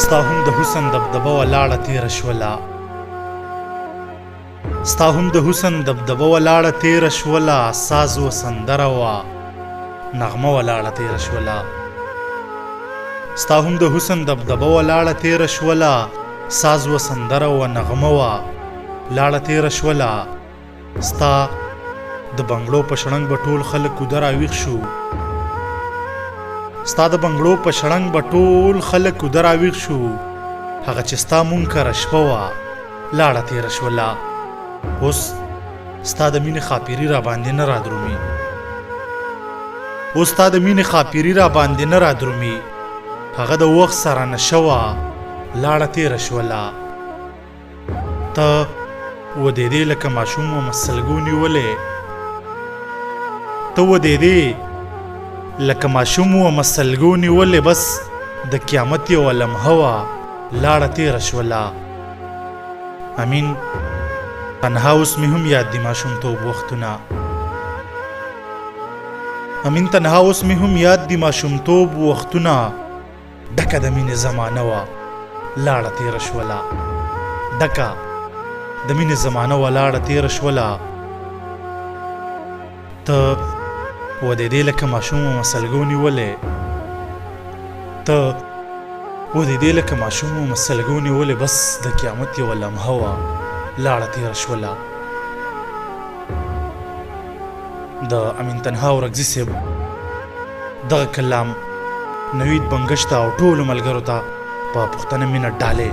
ستا هم د حسن دبدبه ولاړه تیره شوله، ستا هم د حسن دبدبه ولاړه تیره شوله، ساز و سندره وه نغمه ولاړه تیره شوله. ستا هم د حسن دبدبه ولاړه تیره شوله، ساز و سندره وه نغمه وه لاړه تیره شوله. ستا د بنګړو په شړنګ به ټول خلک کوده راویښ شو، ستا د بنګړو په شړنګ به ټول خلک کوده راویښ شو. هغه چې ستا منکره شپه وه لاړه تیره شوله. اوس ستا د مینې خاپیري را باندې نه رادرومي، اوس ستا د مینې خاپیري را باندې نه رادرومي. هغه د وخت سره نشه وه لاړه تیره شوله. ته ودېدې لکه ماشوم ومه سلګو نیولې، ته ودېدې لکه ماشوم ومه سلګو نیولې، بس د قیامت یوه لمحه وه لاړه تیره شوله. امین تنها اوس مې هم یاد دي ماشومتوب وختونه، امین تنها اوس مې هم یاد دي ماشومتوب وختونه. ډکه د مینې زمانه وه لاړه تیره شوله، ډکه د مینې زمانه وه لاړه تیره شوله. ته ودېدې لکه ماشوم ومه سلګو نیولې، ته ودېدې لکه ماشوم ومه سلګو نیولې، بس د قیامت یوه لمحه وه لاړه تیره شوله. د امین تنها ورکزي صاحب دغه کلام نوید بنګش ته او ټولو ملګرو ته په پښتنه مینه ډالۍ